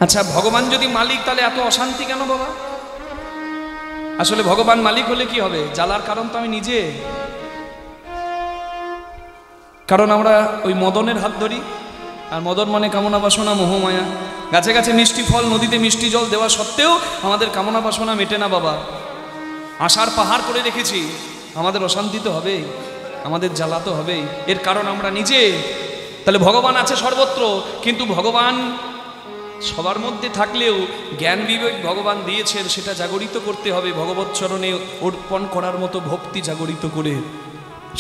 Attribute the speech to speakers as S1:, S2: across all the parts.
S1: আচ্ছা, ভগবান যদি মালিক তাহলে এত অশান্তি কেন বাবা? আসলে ভগবান মালিক হলে কি হবে? জ্বালার কারণ তো আমি নিজে। কারণ আমরা ওই মদনের হাত ধরি, আর মদন মানে কামনা বাসনা মোহমায়া। গাছে গাছে মিষ্টি ফল, নদীতে মিষ্টি জল দেওয়া সত্ত্বেও আমাদের কামনা বাসনা মেটে না বাবা। আশার পাহাড় করে রেখেছি, আমাদের অশান্তি তো হবেই, আমাদের জ্বালা তো হবেই। এর কারণ আমরা নিজে। তাহলে ভগবান আছে সর্বত্র, কিন্তু ভগবান সবার মধ্যে থাকলেও জ্ঞান বিবেক ভগবান দিয়েছেন, সেটা জাগরিত করতে হবে ভগবৎ চরণে অর্পণ করার মতো ভক্তি জাগরিত করে।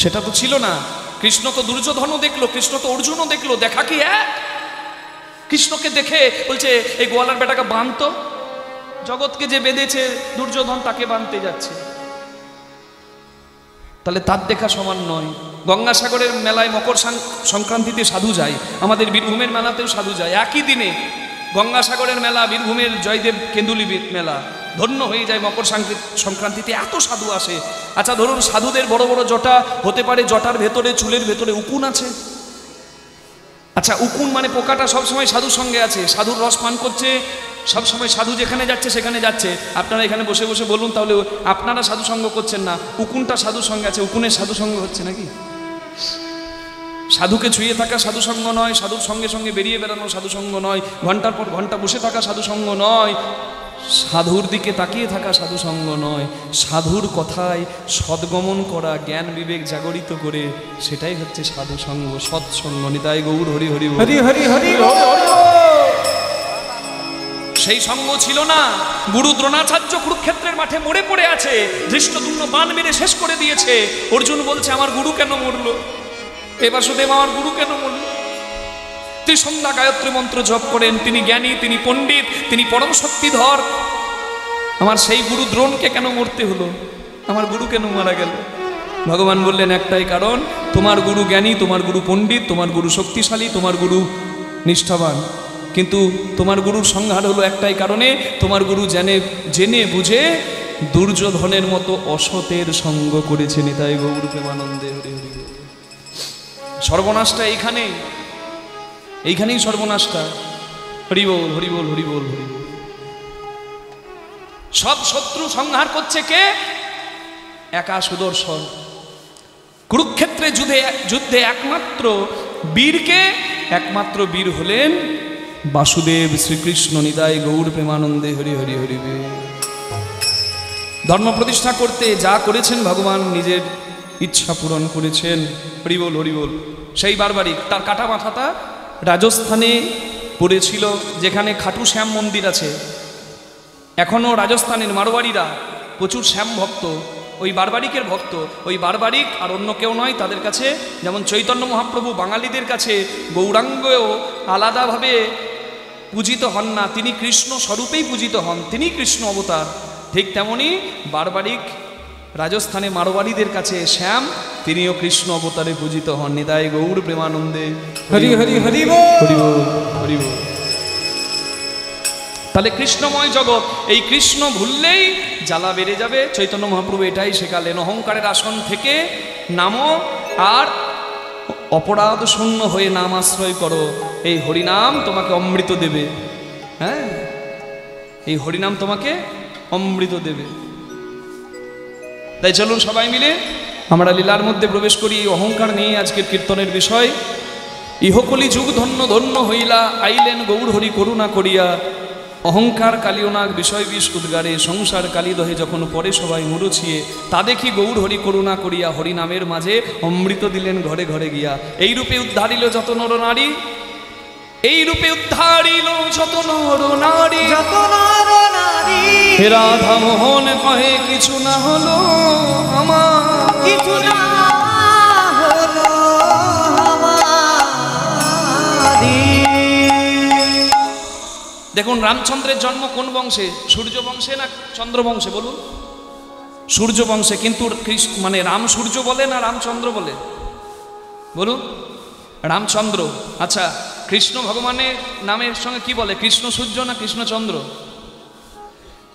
S1: সেটা তো ছিল না। কৃষ্ণ তো দুর্যোধনও দেখলো, কৃষ্ণ তো অর্জুনও দেখলো, দেখা কি এক? কৃষ্ণকে দেখে বলছে এই গোয়ালার বেটাকে বাঁধতো, জগৎকে যে বেঁধেছে দুর্যোধন তাকে বাঁধতে যাচ্ছে। তাহলে তার দেখা সমান নয়। গঙ্গাসাগরের মেলায় মকর সংক্রান্তিতে সাধু যায়, আমাদের বীরভূমের মেলাতেও সাধু যায়। একই দিনে গঙ্গাসাগরের মেলা, বীরভূমের জয়দেব কেন্দুলি মেলা, ধন্য হয়ে যায় মকর সংক্রান্তিতে, এত সাধু আসে। আচ্ছা ধরুন সাধুদের বড় বড় জটা হতে পারে, জটার ভেতরে চুলের ভেতরে উকুন আছে। আচ্ছা উকুন মানে পোকাটা সবসময় সাধুর সঙ্গে আছে, সাধুর রস পান করছে সবসময়, সাধু যেখানে যাচ্ছে সেখানে যাচ্ছে। আপনারা এখানে বসে বসে বলুন তাহলে আপনারা সাধু সঙ্গ করছেন না, উকুনটা সাধুর সঙ্গে আছে, উকুনের সাধু সঙ্গ হচ্ছে নাকি? সাধুকে ছুঁয়ে থাকা সাধু সঙ্গ নয়, সাধুর সঙ্গে সঙ্গে বেরিয়ে বেড়ানো সাধু সঙ্গ নয়, ঘন্টার পর ঘন্টা বসে থাকা সাধু সঙ্গ নয়, সাধুর দিকে তাকিয়ে থাকা সাধু সঙ্গ নয়, সাধুর কথায় সদ্গমন করা, জ্ঞান বিবেক জাগরিত করে, সেটাই হচ্ছে সাধু সঙ্গ, সৎসঙ্গ। নিতাই গৌর হরি হরি হরি হরি হরি। সেই সঙ্গ ছিল না। গুরু দ্রোণাচার্য কুরুক্ষেত্রের মাঠে মরে পড়ে আছে, ধৃষ্টদ্যুম্ন বাণ মেরে শেষ করে দিয়েছে। অর্জুন বলছে আমার গুরু কেন মরলো? এ বাসুদেব আমার গুরু কেন মরল? ত্রিসন্ধ্যা গায়ত্রী মন্ত্র জপ করেন, তিনি জ্ঞানী, তিনি পণ্ডিত, তিনি পরম শক্তিধর। আমার সেই গুরু দ্রোণকে কেন মরতে হলো? আমার গুরু কেন মারা গেল? ভগবান বললেন একটাই কারণ, তোমার গুরু জ্ঞানী, তোমার গুরু পণ্ডিত, তোমার গুরু শক্তিশালী, তোমার গুরু নিষ্ঠাবান, কিন্তু তোমার গুরুর সংহার হলো একটাই কারণে, তোমার গুরু জেনে বুঝে দুর্যোধনের মতো অসতের সঙ্গ করেছে। নিতাই গৌর প্রেমানন্দে হরি হরি। সর্বনাশটা এইখানেই সর্বনাশটা। হরি বল হরি বল হরি বল হরি বল। সব শত্রু সংহার করছে কে? একা সুদর্শন। কুরুক্ষেত্রে যুদ্ধে একমাত্র বীরকে, একমাত্র বীর হলেন বাসুদেব শ্রীকৃষ্ণ। নিতাই গৌর প্রেমানন্দে হরি হরি হরি। ধর্ম প্রতিষ্ঠা করতে যা করেছেন ভগবান নিজের ইচ্ছা পূরণ করেছেন। হরি বল হরি বল। সেই বারবারিক, তার কাটা মাথাটা রাজস্থানে পড়েছিল, যেখানে খাটু শ্যাম মন্দির আছে। এখনও রাজস্থানের মারোয়ারিরা প্রচুর শ্যাম ভক্ত, ওই বারবারিকের ভক্ত। ওই বারবারিক আর অন্য কেউ নয় তাদের কাছে, যেমন চৈতন্য মহাপ্রভু বাঙালিদের কাছে গৌরাঙ্গও আলাদাভাবে পূজিত হন না, তিনি কৃষ্ণ স্বরূপেই পূজিত হন, তিনি কৃষ্ণ অবতার। ঠিক তেমনি বারবারিক রাজস্থানে মারোয়ারিদের কাছে শ্যাম, তিনিও কৃষ্ণ অবতারে পূজিত হন। নিতাই গৌর প্রেমানন্দে হরি হরি হরি হরি হরি। তাহলে কৃষ্ণময় জগৎ, এই কৃষ্ণ ভুললেই জ্বালা বেড়ে যাবে। চৈতন্য মহাপ্রভু এটাই শেখালেন, অহংকারের আসন থেকে নামো আর অপরাধ শূন্য হয়ে নাম আশ্রয় করো। এই হরিনাম তোমাকে অমৃত দেবে। হ্যাঁ, এই হরিনাম তোমাকে অমৃত দেবে। তাই চলুন সবাই মিলে আমরা লীলার মধ্যে প্রবেশ করি। অহংকার নিয়ে আজকের কীর্তনের বিষয়। ইহকলি যুগ ধন্য ধন্য হইলা, আইলেন গৌর হরি করুণা করিয়া। অহংকার কালিওনাগ বিষয় বিষ উদ্গারে, সংসার কালিদহে যখন পরে সবাই মুরুছিয়ে, তা দেখি গৌর হরি করুণা করিয়া, হরি নামের মাঝে অমৃত দিলেন ঘরে ঘরে গিয়া। এই রূপে উদ্ধারিল যত নর নারী, এই রূপে উদ্ধারিল যত নর নারী, যত নর নারী। হে রাধা মোহন কহে কিছু না হলো আমার, কিছু না হলো আমারি। দেখুন রামচন্দ্রের জন্ম কোন বংশে? সূর্য বংশে না চন্দ্র বংশে? বলুন। সূর্য বংশে। কিন্তু মানে রাম সূর্য বলে না রামচন্দ্র বলে? বলুন। রামচন্দ্র। আচ্ছা, কৃষ্ণ ভগবানের নামের সঙ্গে কি বলে? কৃষ্ণ সূর্য না কৃষ্ণচন্দ্র?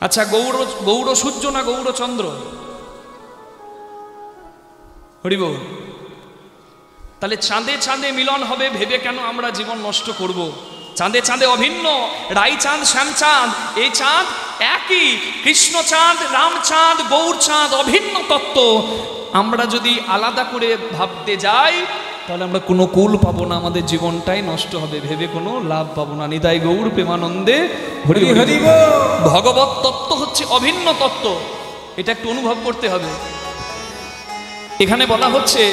S1: আচ্ছা, গৌর সূর্য না গৌরচন্দ্র? হরি বল। তাহলে চাঁদে চাঁদে মিলন হবে ভেবে কেন আমরা জীবন নষ্ট করব? চাঁদে চাঁদে অভিন্ন, রাই চাঁদ শ্যাম চাঁদ, এই চাঁদ একই, কৃষ্ণ চাঁদ, রাম চাঁদ, গৌর চাঁদ, অভিন্ন তত্ত্ব। আমরা যদি আলাদা করে ভাবতে যাই তাহলে আমরা কোনো কুল পাবো না, আমাদের জীবনটাই নষ্ট হবে, ভেবে কোনো লাভ পাবো না। নিতাই গৌর প্রেমানন্দে হরি হরি। ভগবত তত্ত্ব হচ্ছে অভিন্ন তত্ত্ব, এটা একটু অনুভব করতে হবে। এখানে বলা হচ্ছে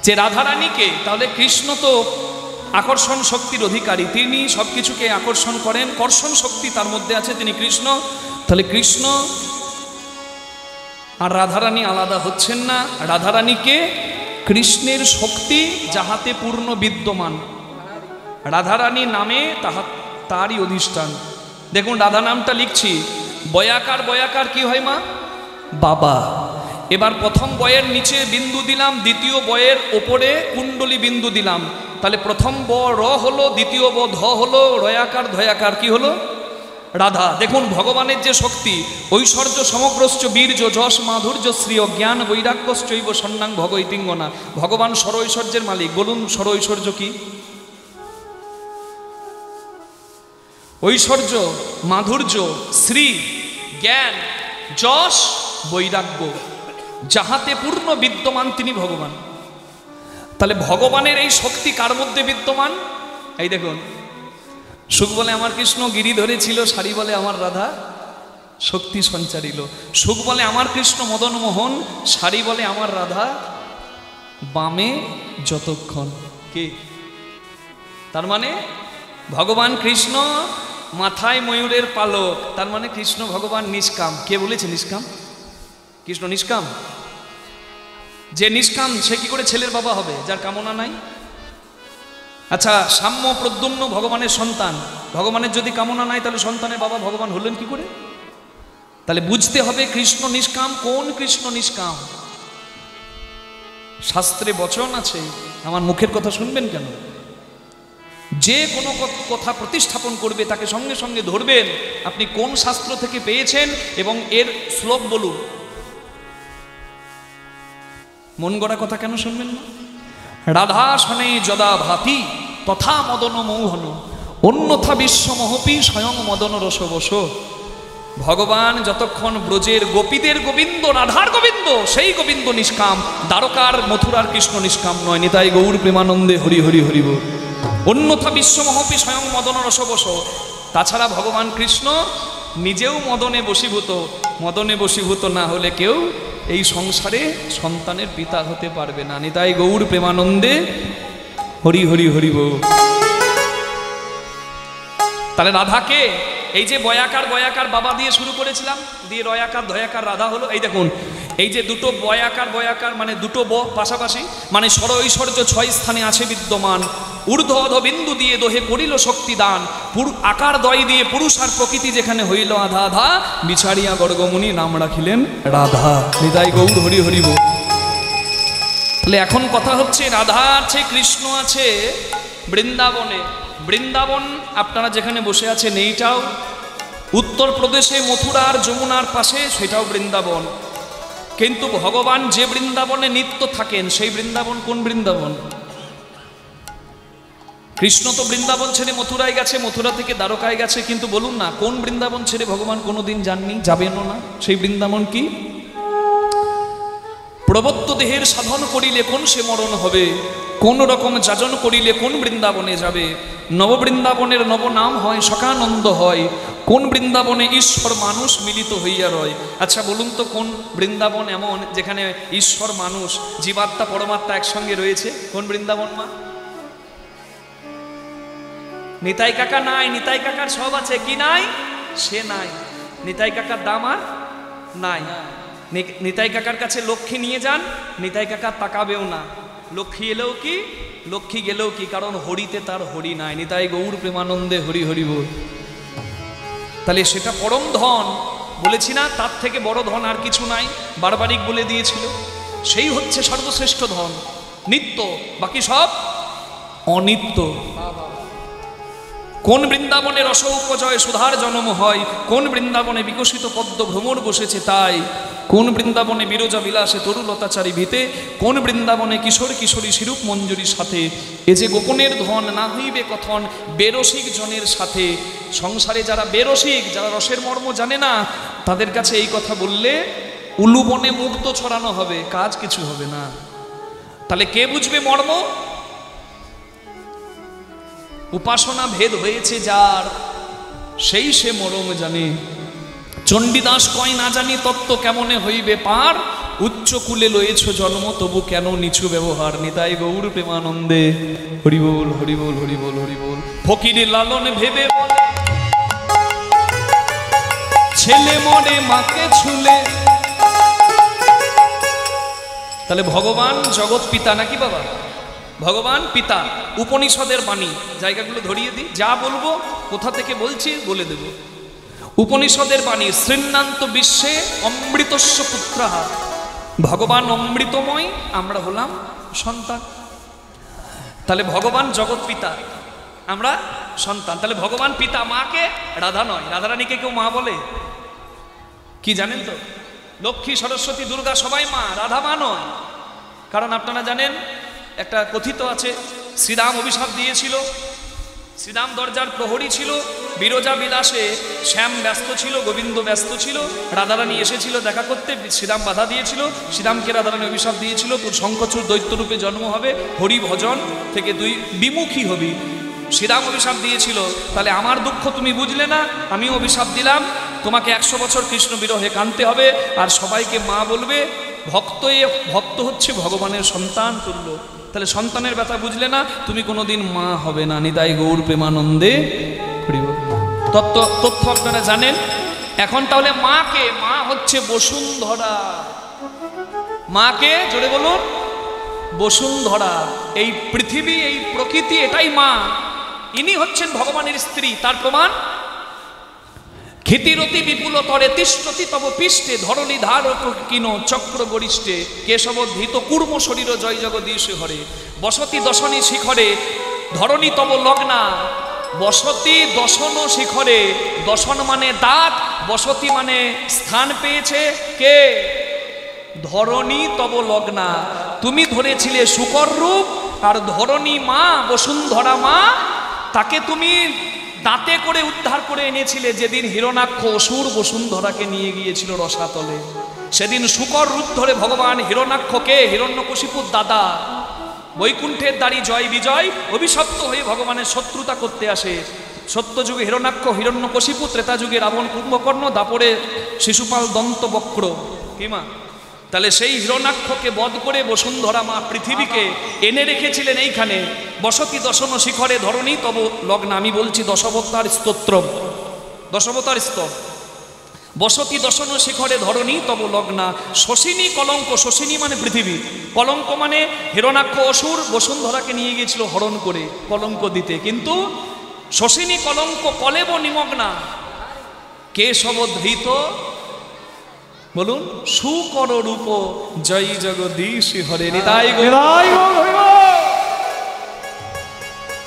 S1: যে রাধারানীকে, তাহলে কৃষ্ণ তো আকর্ষণ শক্তির অধিকারী, তিনি সব কিছুকে আকর্ষণ করেন, কর্ষণ শক্তি তার মধ্যে আছে, তিনি কৃষ্ণ। তাহলে কৃষ্ণ আর রাধারানী আলাদা হচ্ছেন না। রাধারানীকে কৃষ্ণের শক্তি যাহাতে পূর্ণ বিদ্যমান, রাধারানী নামে তারই অধিষ্ঠান। দেখুন রাধা নামটা লিখছি, বয়াকার, বয়াকার কি হয় মা? বাবা। এবার প্রথম বয়ের নিচে বিন্দু দিলাম, দ্বিতীয় বয়ের ওপরে কুণ্ডলী বিন্দু দিলাম, তাহলে প্রথম ব র হলো, দ্বিতীয় ব ধ হলো, রয়াকার ধয়াকার কি হলো? রাধা। দেখুন ভগবানের যে শক্তি, ঐশ্বর্য সমগ্রশ্চ বীর্য যশ মাধুর্য শ্রীয় জ্ঞান বৈরাগ্যশ্চৈব সন্ন্যাং ভগৈতিঙ্গনা। ভগবান সরৈশ্বর্যের মালিক। বলুন সরৈশ্বর্য কি? ঐশ্বর্য, মাধুর্য, শ্রী, জ্ঞান, যশ, বৈরাগ্য, যাহাতে পূর্ণ বিদ্যমান তিনি ভগবান। তাহলে ভগবানের এই শক্তি কার মধ্যে বিদ্যমান? এই দেখুন, সুখ বলে আমার কৃষ্ণ গিরি ধরেছিল, সারি বলে আমার রাধা শক্তি সঞ্চারিল। সুখ বলে আমার কৃষ্ণ মদন মোহন, সারি বলে আমার রাধা বামে যতক্ষণ। কে? তার মানে ভগবান কৃষ্ণ মাথায় ময়ূরের পালক, তার মানে কৃষ্ণ ভগবান নিষ্কাম। কে বলেছে নিষ্কাম? কৃষ্ণ নিষ্কাম। যে নিষ্কাম সে কি করে ছেলের বাবা হবে, যার কামনা নাই? আচ্ছা, সাম্য প্রদ্যুম্ন ভগবানের সন্তান, ভগবানের যদি কামনা নাই তাহলে সন্তানের বাবা ভগবান হলেন কি করে? তাহলে বুঝতে হবে কৃষ্ণ নিষ্কাম। কোন কৃষ্ণ নিষ্কাম? শাস্ত্রে বচন আছে, আমার মুখের কথা শুনবেন কেন? যে কোনো কথা প্রতিস্থাপন করবে তাকে সঙ্গে সঙ্গে ধরবেন আপনি কোন শাস্ত্র থেকে পেয়েছেন এবং এর শ্লোক বলুন। মন গড়া কথা কেন শুনবেন না? রাধা শনে যদা ভাতি তথা মদন মৌহন অন্যথা বিশ্বমহপি স্বয়ং মদন রসবশ। ভগবান যতক্ষণ ব্রজের গোপীদের গোবিন্দ, রাধার গোবিন্দ, সেই গোবিন্দ নিষ্কাম, দ্বারকার মথুরার কৃষ্ণ নিষ্কাম নয়। নিতাই গৌর প্রেমানন্দে হরি হরি হরি বল। অন্যথা বিশ্বমহপি স্বয়ং মদন রসবশ। তাছাড়া ভগবান কৃষ্ণ নিজেও মদনে বশীভূত। মদনে বশীভূত না হলে কেউ এই সংসারে সন্তানের পিতা হতে পারবে না। নিতাই গৌর প্রেমানন্দে হরি হরি হরি বল। তাহলে রাধাকে এই যে বয়াকার বয়াকার বাবা দিয়ে শুরু করেছিলাম, দিয়ে রয়াকার ধয়াকার রাধা হলো। এই দেখুন, এই যে দুটো বয়াকার বয়াকার মানে দুটো ব পাশাপাশি, মানে সরৈশ্বর্য 6 স্থানে আছে বিদ্যমান। ঊর্ধ্ব অধ বিন্দু দিয়ে দোহে করিল শক্তি দান, আকার দয় দিয়ে পুরুষ আর প্রকৃতি যেখানে হইল আধা আধা, বিচারিয়া গর্গমুনি নাম রাখিলেন রাধা। হৃদয় গৌর হরি হরি বল। তাহলে এখন কথা হচ্ছে রাধা আছে, কৃষ্ণ আছে বৃন্দাবনে। বৃন্দাবন আপনারা যেখানে বসে আছেন এইটাও উত্তরপ্রদেশে মথুরার যমুনার পাশে, সেটাও বৃন্দাবন। কিন্তু ভগবান যে বৃন্দাবনে নিত্য থাকেন সেই বৃন্দাবন কোন বৃন্দাবন? কৃষ্ণ তো বৃন্দাবন ছেড়ে মথুরায় গেছে, মথুরা থেকে দ্বারকায় গেছে, কিন্তু বলুন না কোন বৃন্দাবন ছেড়ে ভগবান কোনোদিন যাননি, যাবেনও না? সেই বৃন্দাবন কি? প্রবত্ত দেহের সাধন করিলে কোন সে মরণ হবে, কোন রকম যাজন করিলে কোন বৃন্দাবনে যাবে। নববৃন্দাবনের নব নাম হয়, সকানন্দ হয়। কোন বৃন্দাবনে ঈশ্বর মানুষ মিলিত হইয়া রয়। আচ্ছা বলুন তো কোন বৃন্দাবন এমন যেখানে ঈশ্বর মানুষ জীবাত্মা পরমাত্মা একসঙ্গে রয়েছে? কোন বৃন্দাবন মা? নিতাই কাকা নাই, নিতাই কাকার সব আছে, কি নাই? সে নাই। নিতাই কাকার দাম আর নাই। নিতাই কাকার কাছে লক্ষ্মী নিয়ে যান, নিতাই কাকা তাকাবেও না। লক্ষ্মী এলেও কি, লক্ষ্মী গেলেও কি, কারণ হরিতে তার হরি নাই। নিতাই গৌর প্রেমানন্দে হরি হরি বল। তাহলে সেটা পরম ধন, বলেছি না তার থেকে বড় ধন আর কিছু নাই, বারবারিক বলে দিয়েছিল। সেই হচ্ছে সর্বশ্রেষ্ঠ ধন, নিত্য, বাকি সব অনিত্য। কোন বৃন্দাবনে রস উপজয় সুধার জন্ম হয়, কোন বৃন্দাবনে বিকশিত পদ্ম ভ্রমর বসেছে তাই, কোন বৃন্দাবনে বিরজা বিলাসে তরুলতাচারী ভিতে, কোন বৃন্দাবনে কিশোর কিশোরী শিরূপ মঞ্জুরির সাথে, এ যে গোপনের ধন না হইবে কথন বেরসিক জনের সাথে। সংসারে যারা বেরসিক, যারা রসের মর্ম জানে না, তাদের কাছে এই কথা বললে উলুবনে মুক্ত ছড়ানো হবে, কাজ কিছু হবে না। তাহলে কে বুঝবে মর্ম? উপাসনা ভেদ হয়েছে যার, সেই সে মরম জানে। চণ্ডীদাস কয় না জানি তত্ত্ব কেমনে হইবে পার, উচ্চ কুলে লয়েছ জন্ম তবু কেন নিচু ব্যবহার। নিতাই গৌর প্রেমানন্দে হরিবোল হরিবোল হরিবোল হরিবোল। ফকিরে লালন ভেবে বলে ছেলে মরে মাকে ছুলে। তাহলে ভগবান জগৎ পিতা নাকি বাবা? ভগবান পিতা, উপনিষদের বাণী। জায়গাগুলো ধরিয়ে দিই, যা বলবো কোথা থেকে বলছি বলে দেব। উপনিষদের বাণী, শৃণ্যান্ত বিশ্বে অমৃতস্য পুত্রাহা। ভগবান অমৃতময়, আমরা হলাম সন্তান। তাহলে ভগবান জগৎ পিতা, আমরা সন্তান। তাহলে ভগবান পিতা, মাকে রাধা নয়। রাধারানীকে কেউ মা বলে কি জানেন তো? লক্ষ্মী, সরস্বতী, দুর্গা সবাই মা, রাধা মা নয়। কারণ আপনারা জানেন, একটা কথিত আছে, শ্রীরাম অভিশাপ দিয়েছিল। শ্রীরাম দরজার প্রহরী ছিল, বিরজা বিলাসে শ্যাম ব্যস্ত ছিল, গোবিন্দ ব্যস্ত ছিল, রাধারানী এসেছিল দেখা করতে, শ্রীরাম বাধা দিয়েছিল। শ্রীরামকে রাধারানী অভিশাপ দিয়েছিল, তোর শঙ্খচূড় দৈত্যরূপে জন্ম হবে, হরি ভজন থেকে তুই বিমুখী হবি। শ্রীরাম অভিশাপ দিয়েছিল, তাহলে আমার দুঃখ তুমি বুঝলে না, আমিও অভিশাপ দিলাম, তোমাকে 100 বছর কৃষ্ণ বিরহে কাঁদতে হবে, আর সবাইকে মা বলবে। ভক্ত হচ্ছে ভগবানের সন্তান তুল্য। তাহলে সন্তানের ব্যথা বুঝলে না, তুমি কোনোদিন মা হবে না। নিতাই গৌর প্রেমানন্দে তথ্য আপনারা জানেন। এখন তাহলে মাকে, মা হচ্ছে বসুন্ধরা। মাকে জোরে বলুন, বসুন্ধরা। এই পৃথিবী, এই প্রকৃতি, এটাই মা। ইনি হচ্ছেন ভগবানের স্ত্রী। তার প্রমাণ, ক্ষিতিরতি বিপুল তরে তিষ্ঠতি তব পিষ্টে, ধরণী ধার কিন চক্র গরিষ্ঠে, কেশব ধৃত কুর্ম শরীর জয় জগদীশ হরে, বসতি দশনী শিখরে ধরণী তব লগ্না। বসতি দশন শিখরে, দশন মানে দাঁত, বসতি মানে স্থান পেয়েছে কে? ধরণী তব লগ্না। তুমি ধরেছিলে শুকর রূপ, আর ধরণী মা, বসুন্ধরা মা, তাকে তুমি দাঁতে করে উদ্ধার করে এনেছিলে যেদিন হিরণাক্ষ অসুর বসুন্ধরাকে নিয়ে গিয়েছিল রসাতলে। সেদিন শুকর রূপ ধরে ভগবান হিরণাক্ষকে, হিরণ্যকশিপুর দাদা, বৈকুণ্ঠের দাড়ি জয় বিজয় অভিশপ্ত হয়ে ভগবানের শত্রুতা করতে আসে। সত্যযুগে হিরণাক্ষ, হিরণ্যকশিপু, ত্রেতা যুগে রাবণ কুম্ভকর্ণ, দাপরে শিশুপাল দন্ত বক্র। কি মা? তাহলে সেই হিরণাক্ষকে বধ করে বসুন্ধরা মা পৃথিবীকে এনে রেখেছিলেন এইখানে। বসতি দশন শিখরে ধরণী তব লগ্ন। আমি বলছি দশাবতার স্তোত্র, দশাবতার স্তব। বসতি দশন শিখরে ধরণী তব লগ্না। শশিনী কলঙ্ক, শশিনী মানে পৃথিবী, কলঙ্ক মানে হিরণাক্ষ অসুর বসুন্ধরাকে নিয়ে গিয়েছিল হরণ করে কলঙ্ক দিতে। কিন্তু শশিনী কলঙ্ক কলেব নিমগ্না। কেশব ধৃত, বলুন, সুকর রূপ জয় জগদীশ হরে।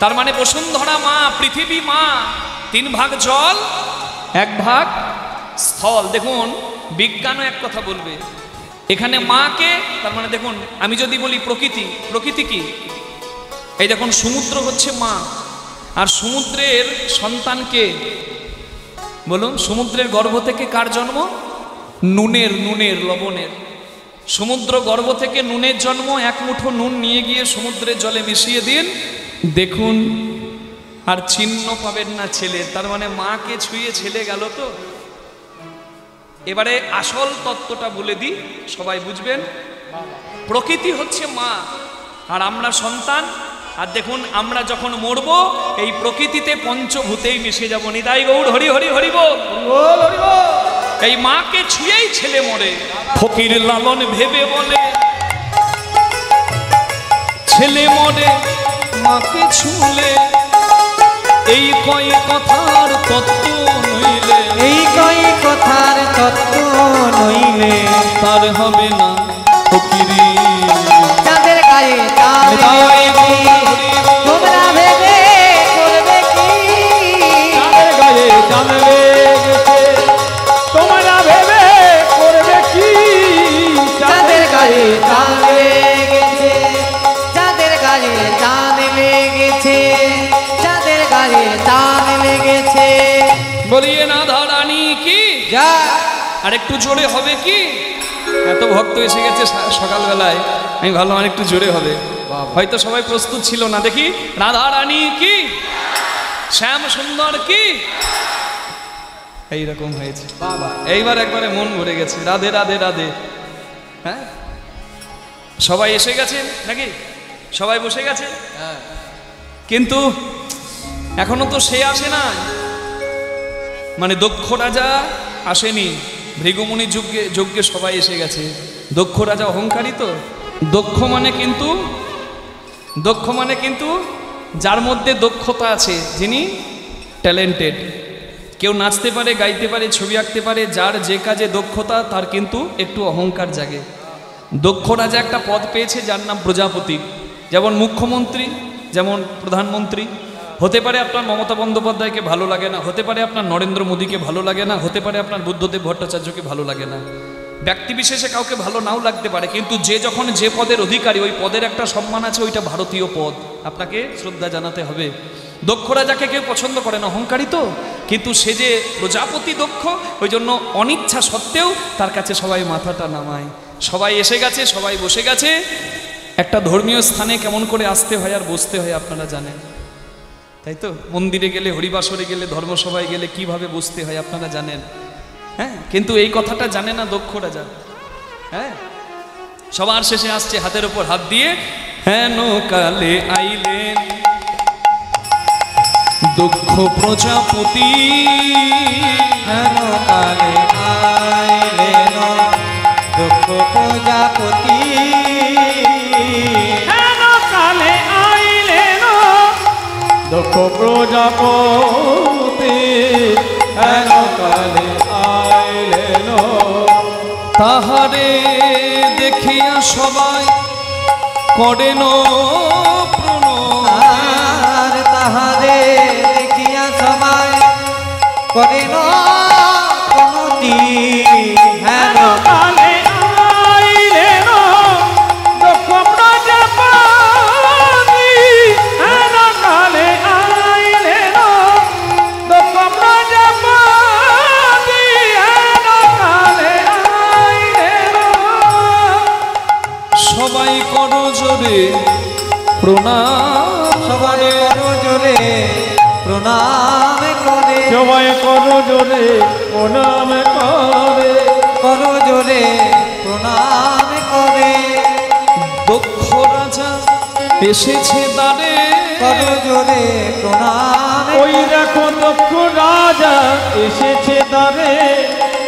S1: তার মানে বসুন্ধরা মা, পৃথিবী মা, 3 ভাগ জল 1 ভাগ স্থল। দেখুন বিজ্ঞানও এক কথা বলবে এখানে মাকে। তার মানে দেখুন, আমি যদি বলি প্রকৃতি, প্রকৃতি কি? এই দেখুন সমুদ্র হচ্ছে মা, আর সমুদ্রের সন্তানকে বলুন, সমুদ্রের গর্ভ থেকে কার জন্ম? নুনের, লবণের। সমুদ্র গর্ভ থেকে নুনের জন্ম। 1 মুঠো নুন নিয়ে গিয়ে সমুদ্রের জলে মিশিয়ে দিন, দেখুন আর চিহ্ন পাবেন না ছেলে। তার মানে মাকে ছুঁয়ে ছেলে গেল তো। এবারে আসল তত্ত্বটা বলে দিই, সবাই বুঝবেন। প্রকৃতি হচ্ছে মা, আর আমরা সন্তান। আর দেখুন আমরা যখন মরব, এই প্রকৃতিতে পঞ্চভূতেই মিশে যাব। নিতাই গৌর হরি হরি হরি বল। এই মাকে ছুঁয়েই ছেলে মরে। ফকির লালন ভেবে বলে ছেলে মরে মাকে ছুঁলে, এই কয় কথার তত্ত্ব নইলে,
S2: এই কয় কথার তত্ত্ব নইলে
S1: তার হবে না ফকিরি।
S2: চাঁদের গায়ে তোমরা ভেবে করবে কি?
S1: বলিয়ে রাধা রানী কি
S2: যা
S1: আর একটু জোরে হবে কি? এত ভক্ত এসে গেছে সকালবেলায়, আমি ভাবলাম আর একটু জোরে হবে। হয়তো সবাই প্রস্তুত ছিল না। দেখি, রাধা রানী কি, শ্যাম সুন্দর কি, এইরকম হয়েছে। এইবার একবারে মন ভরে গেছে, রাধে রাধে রাধে। হ্যাঁ, সবাই এসে গেছে নাকি? সবাই বসে গেছে, কিন্তু এখনো তো সে আসে না। মানে দক্ষ রাজা আসেনি, ভৃগুমুনি যজ্ঞে সবাই এসে গেছে। দক্ষ রাজা অহংকারী তো। দক্ষ মানে কিন্তু যার মধ্যে দক্ষতা আছে, যিনি ট্যালেন্টেড। কেউ নাচতে পারে, গাইতে পারে, ছবি আঁকতে পারে, যার যে কাজে দক্ষতা তার কিন্তু একটু অহংকার জাগে। দক্ষ রাজা একটা পদ পেয়েছে যার নাম প্রজাপতি। যেমন মুখ্যমন্ত্রী, যেমন প্রধানমন্ত্রী। হতে পারে আপনার মমতা বন্দ্যোপাধ্যায়কে ভালো লাগে না, হতে পারে আপনার নরেন্দ্র মোদীকে ভালো লাগে না, হতে পারে আপনার বুদ্ধদেব ভট্টাচার্যকে ভালো লাগে না। ব্যক্তিবিশেষে কাউকে ভালো নাও লাগতে পারে, কিন্তু যে যখন যে পদের অধিকারী, ওই পদের একটা সম্মান আছে, ওইটা ভারতীয় পদ, আপনাকে শ্রদ্ধা জানাতে হবে। দক্ষ রাজাকে কেউ পছন্দ করে না, অহংকারী তো, কিন্তু সে যে প্রজাপতি দক্ষ, ওই জন্য অনিচ্ছা সত্ত্বেও তার কাছে সবাই মাথাটা নামায়। সবাই এসে গেছে, সবাই বসে গেছে। একটা ধর্মীয় স্থানে কেমন করে আসতে হয় আর বসতে হয় আপনারা জানেন, তাই তো? মন্দিরে গেলে, হরিবাসরে গেলে, ধর্মসভায় গেলে কিভাবে বসতে হয় আপনারা জানেন। হ্যাঁ, কিন্তু এই কথাটা জানে না দক্ষ রাজা। হ্যাঁ, সবার শেষে আসছে হাতের ওপর হাত দিয়ে, হেন কালে আইলেন দক্ষ প্রজাপতি,
S2: হেন কালে আইলেন দক্ষ প্রজাপতি,
S3: হেন কালে আইলেন দক্ষ প্রজাপতি, হেন কালে আইলেন।
S1: তাহারে দেখিয়া সবাই করেন প্রণাম,
S2: আর তাহারে দেখিয়া সবাই করেন প্রণতি, হেন
S3: কালে আইলেন দক্ষ প্রজাপতি, হেন কালে আইলেন দক্ষ প্রজাপতি, হেন কালে আইলেন।
S1: সবাই কর জোরে প্রণাম,
S2: সবাই করো জোরে প্রণাম করে,
S3: সবাই করো জোরে প্রণাম করে,
S2: করো জোরে প্রণাম করে,
S1: দক্ষ রাজা এসেছে দ্বারে,
S2: করো জোরে প্রণাম
S3: ওই দেখো দক্ষ রাজা এসেছে দ্বারে,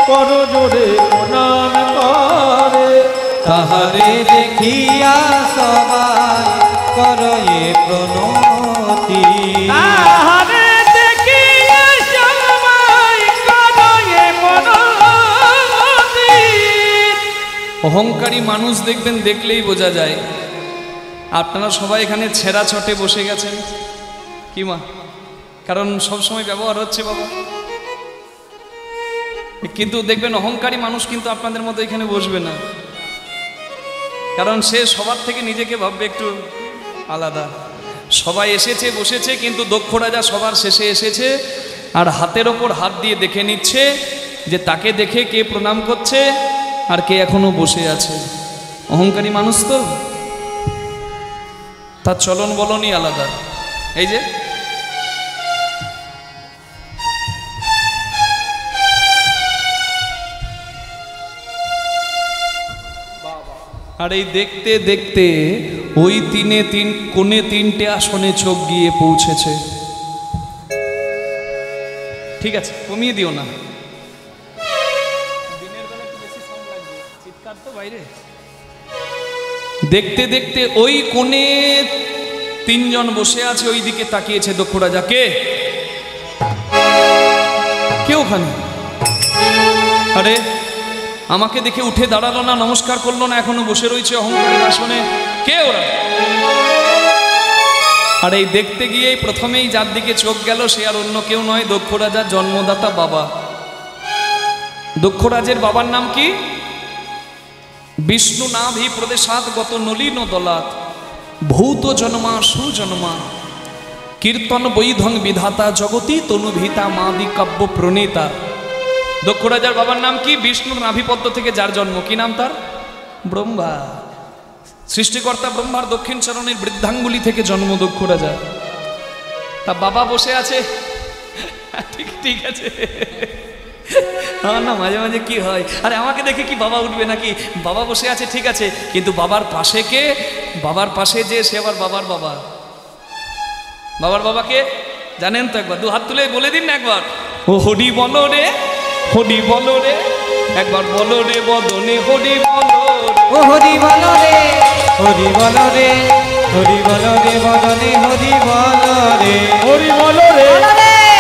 S3: করো জোরে প্রণাম করে।
S1: তাহারে
S2: দেখিয়া সবাই করো এ প্রণতি,
S3: তাহারে দেখিয়া সবাই করো এ প্রণতি।
S1: অহংকারী মানুষ দেখবেন, দেখলেই বোঝা যায়। আপনারা সবাই এখানে ছেঁড়া ছটে বসে গেছেন কি মা? কারণ সব সময় ব্যবহার হচ্ছে বাবা। কিন্তু দেখবেন অহংকারী মানুষ কিন্তু আপনাদের মতো এখানে বসবে না, কারণ সে সবার থেকে নিজেকে ভাববে একটু আলাদা। সবাই এসেছে, বসেছে, কিন্তু দক্ষ রাজা সবার শেষে এসেছে আর হাতের ওপর হাত দিয়ে দেখে নিচ্ছে যে তাকে দেখে কে প্রণাম করছে আর কে এখনো বসে আছে। অহংকারী মানুষ তো, তার চলন বলনই আলাদা। এই যে আর এই দেখতে দেখতে ওই কোণে তিনটে আসনে চোখ গিয়ে পৌঁছেছে। ঠিক আছে, কমিয়ে দিও না, দিনের বেলা একটু বেশি সাউন্ড লাগবে, চিৎকার তো বাইরে। দেখতে দেখতে ওই কোণে তিনজন বসে আছে, ওই দিকে তাকিয়েছে দক্ষ রাজা। কে ওখানে? আরে আমাকে দেখে উঠে দাঁড়ালো না, নমস্কার করলো না, এখনো বসে রয়েছে অহংকারের আসনে। কে ওরা? আর এই দেখতে গিয়েই প্রথমেই যার দিকে চোখ গেল সে আর অন্য কেউ নয়, দক্ষ রাজার জন্মদাতা বাবা। দক্ষ রাজের বাবার নাম কি? বিষ্ণু নাভি প্রদেশাৎ গত নলিন দলাৎ ভূত জন্মা সুজন্মা কীর্তন বৈধং বিধাতা জগতি তনুভিতা মাদি কাব্য প্রণেতা। দক্ষ রাজার বাবার নাম কি? বিষ্ণুর নাভিপদ্ম থেকে যার জন্ম, কি নাম তার? ব্রহ্মা। সৃষ্টিকর্তা ব্রহ্মার দক্ষিণ চরণের বৃদ্ধাঙ্গুলি থেকে জন্ম দক্ষ রাজা। তা বাবা বসে আছে, ঠিক ঠিক আছে। আমার না মাঝে মাঝে কি হয়, আরে আমাকে দেখে কি বাবা উঠবে নাকি? বাবা বসে আছে ঠিক আছে, কিন্তু বাবার পাশে কে? বাবার পাশে যে, সে আবার বাবার বাবা। বাবার বাবাকে জানেন তো? একবার দু হাত তুলে বলে দিন না একবার, ও হরি বলো রে, হরি বলো রে, একবার বলো রে বদনে হরি বলো রে।
S2: ও হরি বলো রে, হরি বলো রে, হরি বলো রে বদনে হরি বলো রে।
S3: হরি বলো রে,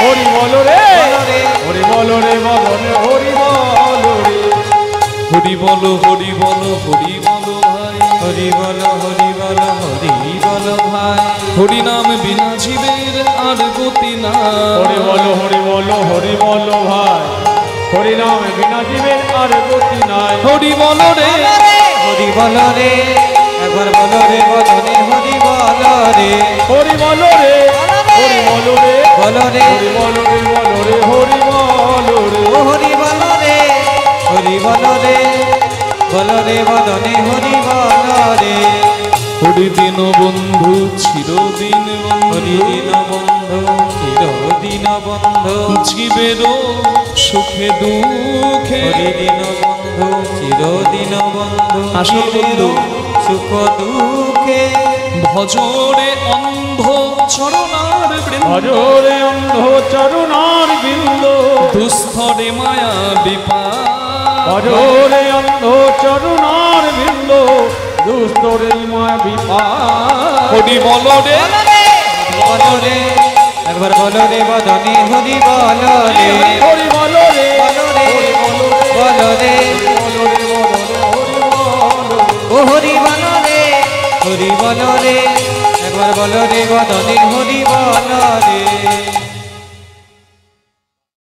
S3: হরি বলো রে, হরি বলো রে বদনে হরি বলো রে।
S1: হরি বলো, হরি বলো, হরি বলো ভাই,
S2: হরি বলো, হরি বলো, হরি বলো ভাই।
S1: হরি নাম বিনা জীবের আর গতি না।
S3: হরি বলো, হরি বলো, হরি বলো ভাই, হরি নাম বিনা জীবের আর গতি নাই।
S1: হরি বলো রে,
S2: হরি বলো রে, একবার বলো রে বদনে হরি বলো রে।
S3: হরি বলো রে, হরি বলো রে,
S2: বলো রে,
S3: হরি বলো রে, বলো রে, হরি বলো রে।
S2: ও হরি বলো রে, হরি বলো রে, বলো রে বদনে হরি বলো রে।
S1: হরি দিন বন্ধু চিরদিন
S2: হরি দিন বন্ধু চিরদিন বন্ধু,
S1: জীবের সুখে দুঃখে।
S2: হরি দিন বন্ধু চিরদিন বন্ধু,
S1: আসল বন্ধু।
S2: সুখ দুঃখে।
S1: ভজরে অন্ধ চরণার বৃন্দ,
S3: ভজরে অন্ধ চরণার বিন্দ,
S1: দুস্থরে মায়া বিপাক।
S3: ভজরে অন্ধ চরণার বিন্দ, দুস্তরে মায়া বিপাক।
S1: হরি বলো রে,
S2: বলো রে, একবার বলো রে বদনে হরি বলো রে।
S3: হরি বলো রে,
S2: বলো রে, বলো রে,
S3: বলো রে বদনে হরি বলো।
S2: ও হরি বলো রে, হরি বলো রে, একবার বলো রে বদনে হরি বলো রে।